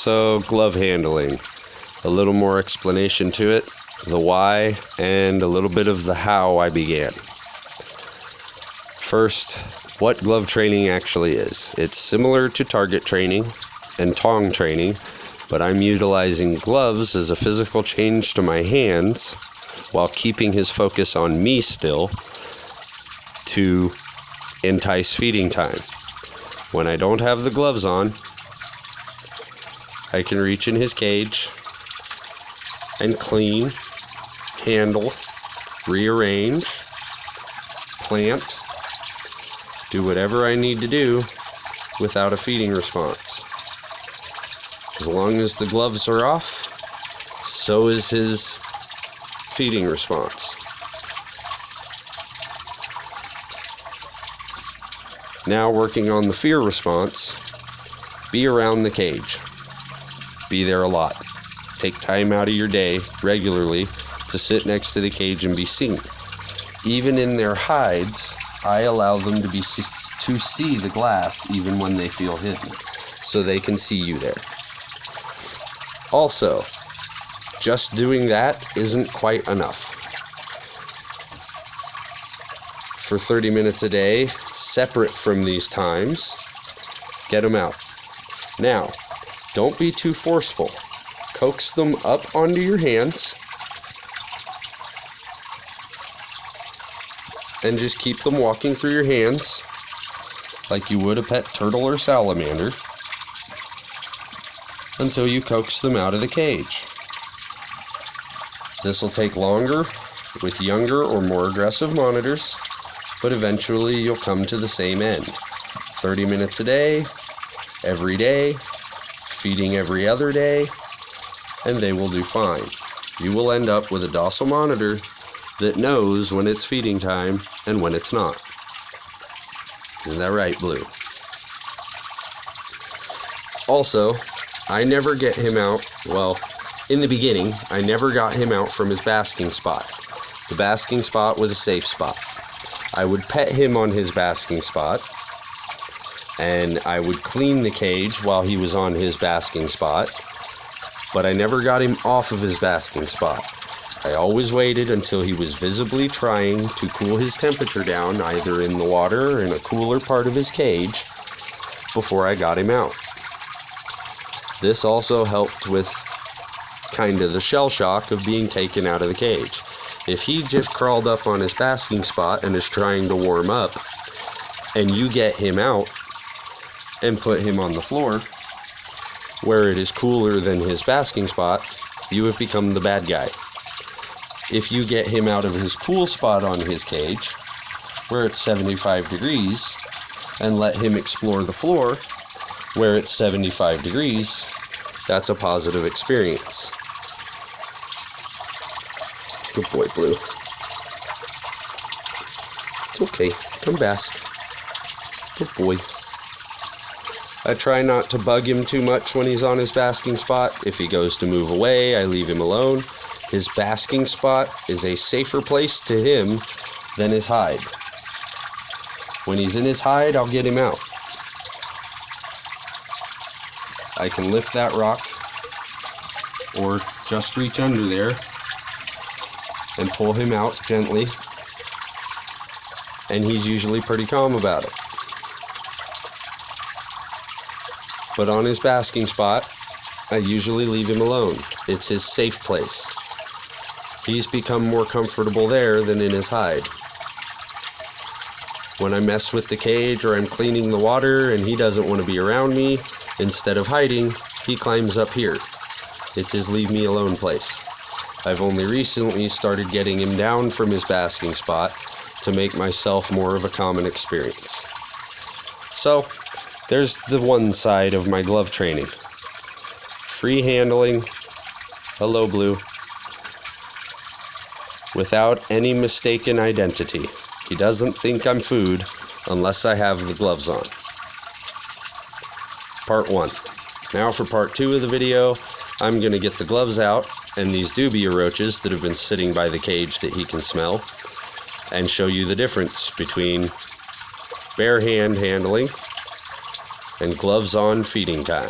So, glove handling. A little more explanation to it, the why, and a little bit of the how I began. First, what glove training actually is. It's similar to target training and tongue training, but I'm utilizing gloves as a physical change to my hands while keeping his focus on me still to entice feeding time. When I don't have the gloves on, I can reach in his cage and clean, handle, rearrange, plant, do whatever I need to do without a feeding response. As long as the gloves are off, so is his feeding response. Now working on the fear response, be around the cage. Be there a lot. Take time out of your day regularly to sit next to the cage and be seen. Even in their hides, I allow them to see the glass even when they feel hidden, so they can see you there. Also, just doing that isn't quite enough. For 30 minutes a day, separate from these times, get them out. Now, don't be too forceful. Coax them up onto your hands and just keep them walking through your hands like you would a pet turtle or salamander until you coax them out of the cage. This will take longer with younger or more aggressive monitors, but eventually you'll come to the same end. 30 minutes a day, every day, feeding every other day, and they will do fine. You will end up with a docile monitor that knows when it's feeding time and when it's not. Isn't that right, Blue? Also, I never get him out, well, in the beginning, I never got him out from his basking spot. The basking spot was a safe spot. I would pet him on his basking spot, and I would clean the cage while he was on his basking spot, but I never got him off of his basking spot. I always waited until he was visibly trying to cool his temperature down, either in the water or in a cooler part of his cage, before I got him out. This also helped with kind of the shell shock of being taken out of the cage. If he just crawled up on his basking spot and is trying to warm up, and you get him out and put him on the floor where it is cooler than his basking spot, you have become the bad guy. If you get him out of his cool spot on his cage where it's 75 degrees and let him explore the floor where it's 75 degrees, that's a positive experience. Good boy, Blue. It's okay. Come bask. Good boy. I try not to bug him too much when he's on his basking spot. If he goes to move away, I leave him alone. His basking spot is a safer place to him than his hide. When he's in his hide, I'll get him out. I can lift that rock or just reach under there and pull him out gently, and he's usually pretty calm about it. But on his basking spot, I usually leave him alone. It's his safe place. He's become more comfortable there than in his hide. When I mess with the cage or I'm cleaning the water and he doesn't want to be around me, instead of hiding, he climbs up here. It's his leave me alone place. I've only recently started getting him down from his basking spot to make myself more of a common experience. So, there's the one side of my glove training. Free handling, hello Blue, without any mistaken identity. He doesn't think I'm food unless I have the gloves on. Part 1. Now for part 2 of the video, I'm going to get the gloves out and these dubia roaches that have been sitting by the cage that he can smell, and show you the difference between bare hand handling and gloves on feeding time.